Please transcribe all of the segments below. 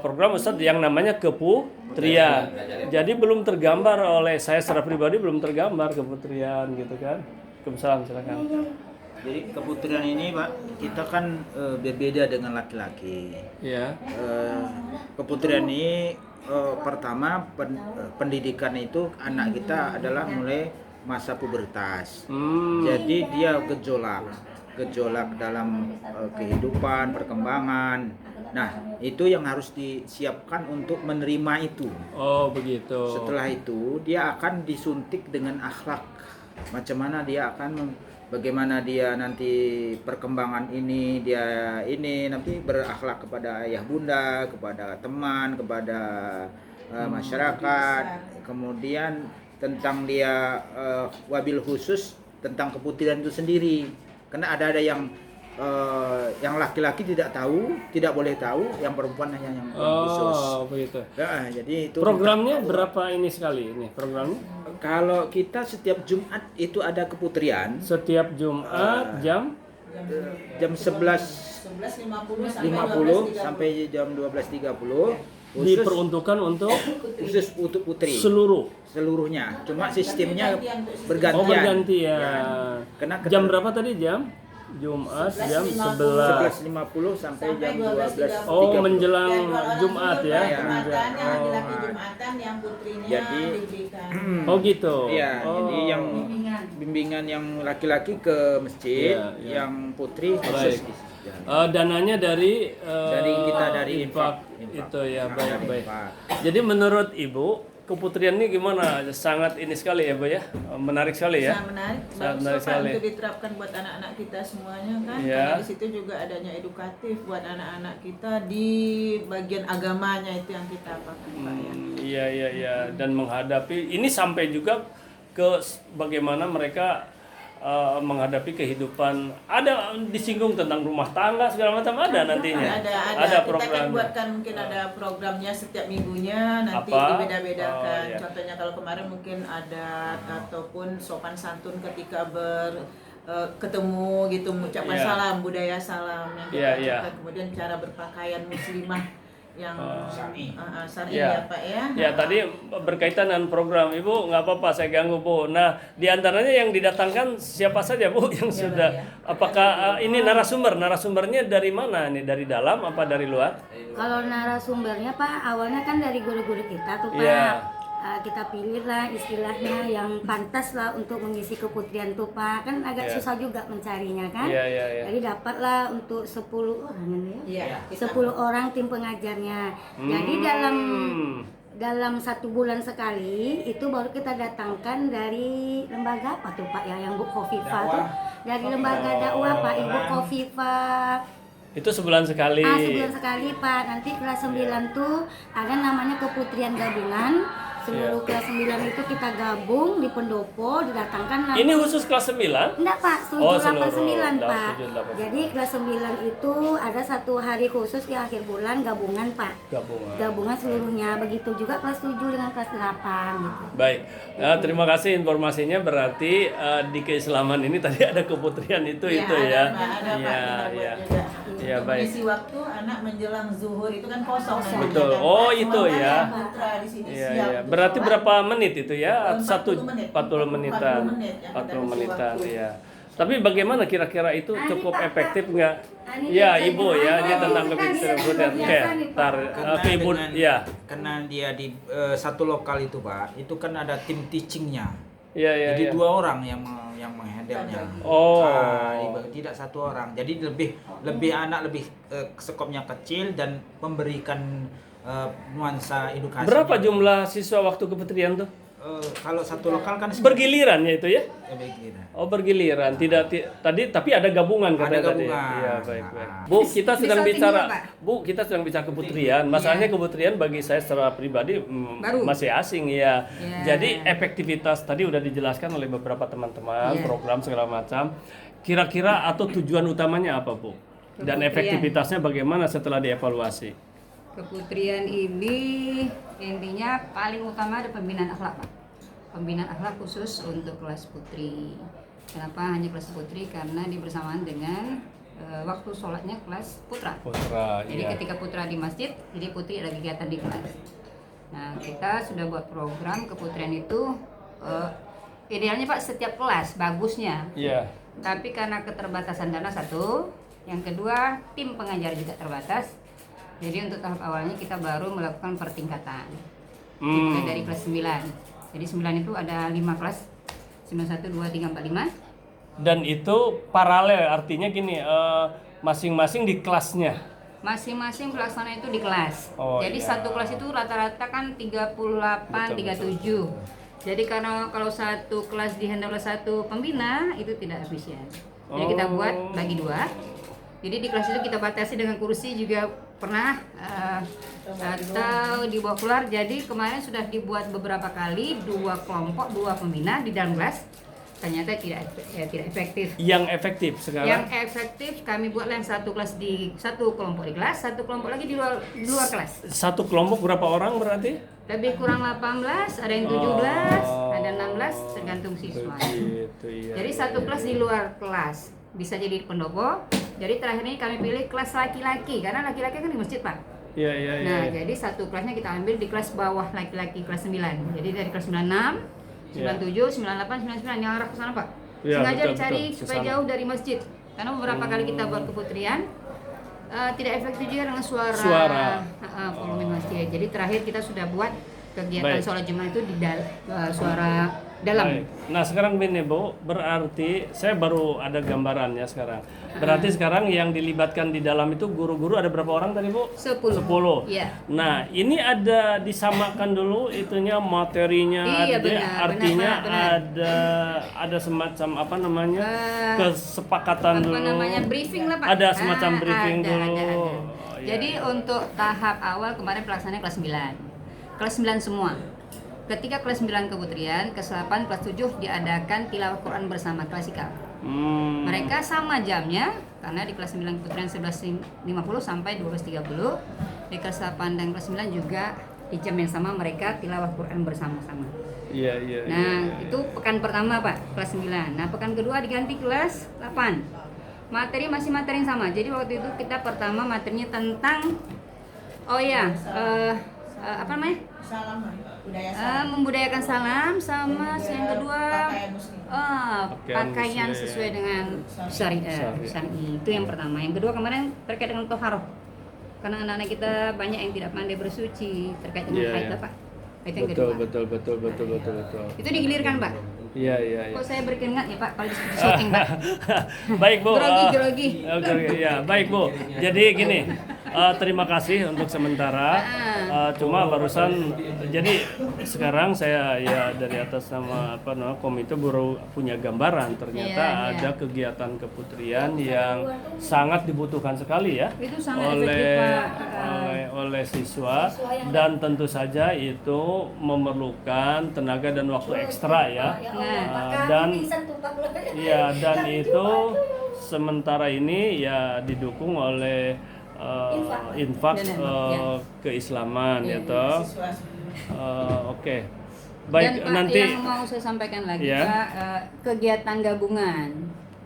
program Ustadz yang namanya keputrian. Jadi belum tergambar oleh saya secara pribadi, belum tergambar keputrian gitu kan. Kebesaran silakan. Jadi keputrian ini Pak, kita kan berbeda dengan laki-laki. Ya. Keputrian ini pertama pendidikan itu anak kita adalah mulai masa pubertas. Jadi dia gejolak dalam kehidupan, perkembangan. Nah, itu yang harus disiapkan untuk menerima itu. Oh, begitu. Setelah itu, dia akan disuntik dengan akhlak. Macam mana dia akan bagaimana dia nanti perkembangan ini, dia ini nanti berakhlak kepada ayah bunda, kepada teman, kepada masyarakat. Kemudian tentang dia wabil khusus tentang keputrian itu sendiri. Karena ada yang laki-laki tidak tahu, tidak boleh tahu, yang perempuan hanya yang khusus. Oh, begitu. Nah, jadi itu programnya berapa ini sekali ini programnya? Kalau kita setiap Jumat itu ada keputrian. Setiap Jumat jam 11.50 sampai jam 12.30 diperuntukkan untuk khusus untuk putri. Seluruhnya. Cuma sistemnya bergantian. Oh, bergantian. Ya. Jam berapa tadi jam? Jumat jam 11.50 sampai jam 12.30. Oh, menjelang Jumat ya. Laki-laki Jumatan, yang putrinya jadi, diberikan. Oh gitu. Iya, jadi yang bimbingan yang laki-laki ke masjid, yang putri khusus. Dananya dari kita dari infak itu ya, baik. Jadi menurut Ibu keputrian ini gimana? Sangat ini sekali ya, Bu ya. Menarik sekali ya. Sangat menarik sekali untuk diterapkan buat anak-anak kita semuanya kan. Ya. Karena di situ juga adanya edukatif buat anak-anak kita di bagian agamanya itu yang kita apakan Pak ya. Iya. Dan menghadapi ini sampai juga ke bagaimana mereka menghadapi kehidupan, ada disinggung tentang rumah tangga segala macam, ada nantinya. Ada program. Kita kan buatkan mungkin ada programnya setiap minggunya, nanti dibeda-bedakan. Iya. Contohnya kalau kemarin mungkin ada ataupun sopan santun ketika ketemu gitu, mengucapkan salam, budaya salam yang kita ucapkan. Kemudian cara berpakaian muslimah yang syar'i ya Pak ya. Ya tadi berkaitan dengan program Ibu, nggak apa-apa saya ganggu Bu. Nah di antaranya yang didatangkan siapa saja Bu yang sudah? Apakah ini narasumbernya dari mana nih? Dari dalam apa dari luar? Kalau narasumbernya Pak awalnya kan dari guru-guru kita tuh Pak. Kita pilih lah istilahnya yang pantas lah untuk mengisi keputrian tuh Pak, kan agak susah juga mencarinya kan. Jadi dapatlah untuk 10 orang ya. 10 orang tim pengajarnya. Jadi dalam 1 bulan sekali itu baru kita datangkan dari lembaga apa tuh Pak ya, yang Bu Khofifah tuh dari lembaga dakwah Pak, Ibu Khofifah. Itu sebulan sekali. Sebulan sekali Pak. Nanti kelas 9 tuh ada namanya keputrian gabungan. Seluruh kelas 9 itu kita gabung di pendopo, didatangkan. Ini khusus kelas 9? Enggak Pak, 789 Pak. 789. Jadi kelas 9 itu ada 1 hari khusus di akhir bulan gabungan Pak. Gabungan seluruhnya. Begitu juga kelas 7 dengan kelas 8 gitu. Baik, terima kasih informasinya. Berarti di keislaman ini tadi ada keputrian itu ya. Iya, baik. Mengisi waktu anak menjelang zuhur itu kan kosong. Betul. Oh, itu ya. Putra di sini Iya. Berarti berapa menit itu ya? 40 menit. 40 menitan. 40 menitan ya. Tapi bagaimana kira-kira itu cukup efektif nggak? Ya, Ibu ya, ini tentang keputrian. Ke Ibu ya. Karena dia di satu lokal itu Pak, itu kan ada tim teachingnya. Iya. Jadi 2 orang yang menghandle-nya. Tidak 1 orang. Jadi lebih anak lebih skopnya kecil dan memberikan nuansa edukasi. Berapa jumlah siswa waktu keputrian tuh? Kalau satu lokal kan bergiliran ya itu ya? Bergiliran. Oh, bergiliran. Tadi tapi ada gabungan katanya tadi. Iya, baik. Bu, kita sedang bicara keputrian. Masalahnya keputrian bagi saya secara pribadi masih asing ya. Jadi efektivitas tadi udah dijelaskan oleh beberapa teman-teman, program segala macam. Kira-kira atau tujuan utamanya apa, Bu? Dan efektivitasnya bagaimana setelah dievaluasi? Keputrian ini intinya paling utama ada pembinaan akhlak Pak. Pembinaan akhlak khusus untuk kelas putri. Kenapa hanya kelas putri? Karena di bersamaan dengan waktu sholatnya kelas putra. Jadi iya. ketika putra di masjid, jadi putri ada kegiatan di kelas. Nah, kita sudah buat program keputrian itu idealnya Pak setiap kelas bagusnya. Iya. Tapi karena keterbatasan dana satu, yang kedua tim pengajar juga terbatas. Jadi untuk tahap awalnya kita baru melakukan pertingkatan. Dimulai dari kelas 9. Jadi 9 itu ada 5 kelas. 9, 1, 2, 3, 4, 5. Dan itu paralel, artinya gini, masing-masing di kelasnya. Masing-masing pelaksana itu di kelas. Oh, jadi iya. satu kelas itu rata-rata kan 38, Betul, 37. Jadi karena kalau satu kelas dihandle oleh satu pembina itu tidak efisien. Jadi kita buat bagi 2. Jadi di kelas itu kita batasi dengan kursi juga pernah atau dibawa keluar. Jadi kemarin sudah dibuat beberapa kali 2 kelompok 2 pembina di dalam kelas. Ternyata tidak efektif. Yang efektif sekarang? Yang efektif kami buatlah yang satu kelas di satu kelompok di kelas, satu kelompok lagi di luar kelas. Satu kelompok berapa orang berarti? Lebih kurang 18, ada yang 17, ada 16 tergantung siswa. Begitu, iya, Jadi satu kelas di luar kelas, bisa jadi pendopo. Jadi terakhir ini kami pilih kelas laki-laki karena laki-laki kan di masjid Pak. Iya, iya, iya. Nah, jadi satu kelasnya kita ambil di kelas bawah laki-laki kelas 9. Jadi dari kelas 96, 97, 98, 99 yang arah ke sana Pak. Ya, Sengaja betul, dicari betul, supaya kesana. jauh dari masjid. Karena beberapa kali kita buat keputrian tidak efektif juga dengan suara. Volume masjid. Jadi terakhir kita sudah buat kegiatan Baik. sholat Jumat itu di suara dalam. Baik. Nah sekarang ini Bu, berarti saya baru ada gambarannya sekarang. Berarti sekarang yang dilibatkan di dalam itu guru-guru ada berapa orang tadi Bu? 10. 10. Iya. Nah ini ada disamakan dulu itunya materinya, Iya, ada, benar, artinya benar. ada semacam apa namanya kesepakatan Apa dulu. namanya briefing lah Pak. Ada semacam briefing ada, dulu. ada. Oh, iya, Jadi iya. untuk tahap awal kemarin pelaksananya kelas 9. Kelas 9 semua. Ketika kelas 9 keputrian, kelas 8, kelas 7 diadakan tilawah Quran bersama klasikal. Mereka sama jamnya karena di kelas 9 keputrian 11.50 sampai 12.30. Di kelas 8 dan kelas 9 juga di jam yang sama mereka tilawah Quran bersama-sama. Iya, iya. Nah, iya. itu pekan pertama Pak, kelas 9. Nah, pekan kedua diganti kelas 8. Materi masih materi yang sama. Jadi waktu itu kita pertama materinya tentang apa namanya? Salam, budaya salam. Membudayakan salam sama yang kedua Pakaian muslim. pakaian muslim. sesuai dengan syariat. Itu yang pertama. Yang kedua kemarin terkait dengan toharoh. Karena anak-anak kita banyak yang tidak pandai bersuci terkait dengan Iya, haid iya. Pak. Itu yang Betul, kedua. betul. Itu digilirkan Pak. Iya, iya, iya. Kok saya berkeringat ya Pak kalau di syuting Pak? Baik Bu. Grogi. Ya, baik Bu. Jadi gini, terima kasih untuk sementara. Cuma barusan, jadi sekarang saya ya dari atas nama komite baru punya gambaran. Ternyata Iya, iya. ada kegiatan keputrian yang sangat dibutuhkan sekali ya Itu sangat efektif, Pak. oleh siswa dan tentu saja itu memerlukan tenaga dan waktu ekstra ya. Dan dan itu sementara ini ya didukung oleh infak keislaman ya toh. Oke. Baik, Dan Pak, nanti yang mau saya sampaikan lagi Ya. Pak, kegiatan gabungan.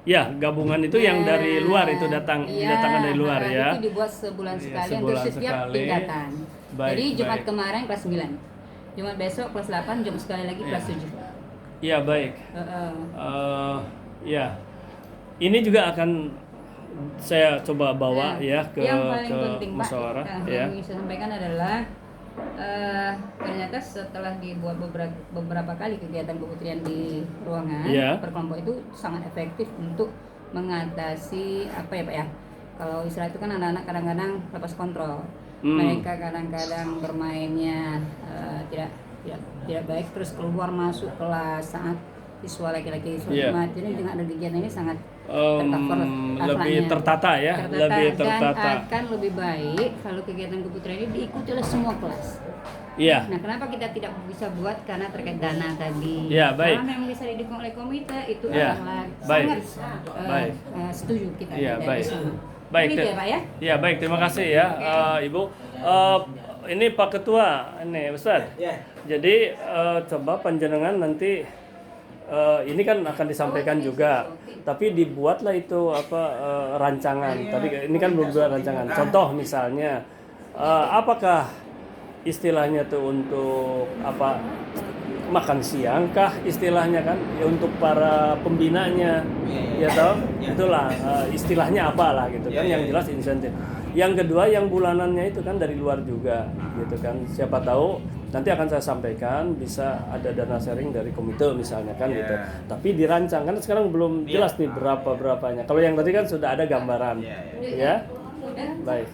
ya gabungan itu yang dari luar itu datangkan dari luar ya. Itu dibuat sebulan sekali untuk sebulan setiap sekali. tingkatan. Baik, Jadi Jumat baik. kemarin kelas 9. Jumat besok kelas 8, Jumat sekali lagi kelas 7. Iya baik. Ya, ini juga akan saya coba bawa ya ke yang paling penting Pak, musyawarah yang ya. ingin saya sampaikan adalah ternyata setelah dibuat beberapa kali kegiatan keputrian di ruangan Iya. per kelompok itu sangat efektif untuk mengatasi apa ya Pak ya, kalau istilah itu kan anak-anak kadang-kadang lepas kontrol. Mereka kadang-kadang bermainnya tidak baik, terus keluar masuk kelas saat siswa laki-laki siswa Iya. Jumat. Jadi dengan ada kegiatan ini sangat Lebih tertata ya, lebih tertata. Dan akan lebih baik kalau kegiatan keputrian ini diikuti oleh semua kelas. Iya. Nah, kenapa kita tidak bisa buat karena terkait dana tadi. Ya, baik. Karena yang bisa didukung oleh komite itu Ya, adalah baik. sangat Baik. setuju kita. Iya, dari baik. semua. Baik. Ini ya Pak ya. Ya, baik, terima kasih ya Ibu. Ini Pak Ketua, ini Ustaz. Jadi coba panjenengan nanti ini kan akan disampaikan juga tapi dibuatlah itu rancangan. Tapi ini kan belum buat rancangan. Contoh misalnya, apakah istilahnya tuh untuk makan siang kah istilahnya kan ya, untuk para pembinanya ya toh itulah istilahnya apalah gitu kan yang jelas insentif. Yang kedua yang bulanannya itu kan dari luar juga gitu kan, siapa tahu nanti akan saya sampaikan bisa ada dana sharing dari komite misalnya kan gitu, tapi dirancang kan sekarang belum jelas nih berapanya. Kalau yang tadi kan sudah ada gambaran ya baik.